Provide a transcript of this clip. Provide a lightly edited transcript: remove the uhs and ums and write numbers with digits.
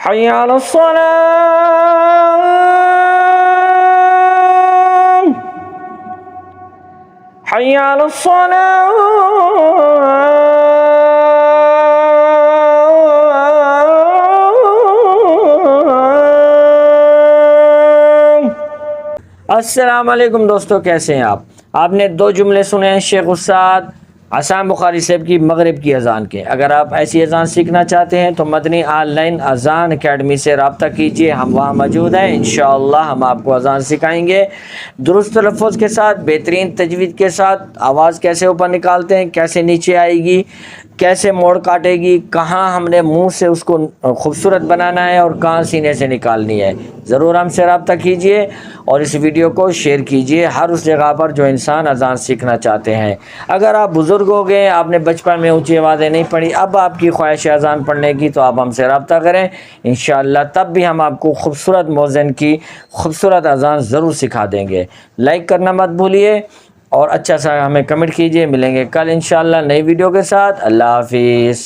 حي على الصلاة حي على الصلاة۔ السلام علیکم دوستو، کیسے ہیں آپ نے دو جملے سنے ہیں شیخ استاد عصام بخاری صاحب کی مغرب کی اذان کے۔ اگر آپ ایسی اذان سیکھنا چاہتے ہیں تو مدنی آن لائن اذان اکیڈمی سے رابطہ کیجئے، ہم وہاں موجود ہیں۔ انشاءاللہ ہم آپ کو اذان سکھائیں گے درست تلفظ کے ساتھ، بہترین تجوید کے ساتھ۔ آواز کیسے اوپر نکالتے ہیں، کیسے نیچے آئے گی، کیسے موڑ کاٹے گی، کہاں ہم نے منہ سے اس کو خوبصورت بنانا ہے اور کہاں سینے سے نکالنی ہے۔ ضرور ہم سے رابطہ کیجئے اور اس ویڈیو کو شیئر کیجئے ہر اس جگہ پر جو انسان اذان سیکھنا چاہتے ہیں۔ اگر آپ بزرگ ہو گئے، آپ نے بچپن میں اونچی آوازیں نہیں پڑھی، اب آپ کی خواہش ہے اذان پڑھنے کی، تو آپ ہم سے رابطہ کریں انشاءاللہ، تب بھی ہم آپ کو خوبصورت مؤذن کی خوبصورت اذان ضرور سکھا دیں گے۔ لائک کرنا مت بھولیے اور اچھا سا ہمیں کمنٹ کیجئے۔ ملیں گے کل انشاءاللہ نئی ویڈیو کے ساتھ۔ اللہ حافظ۔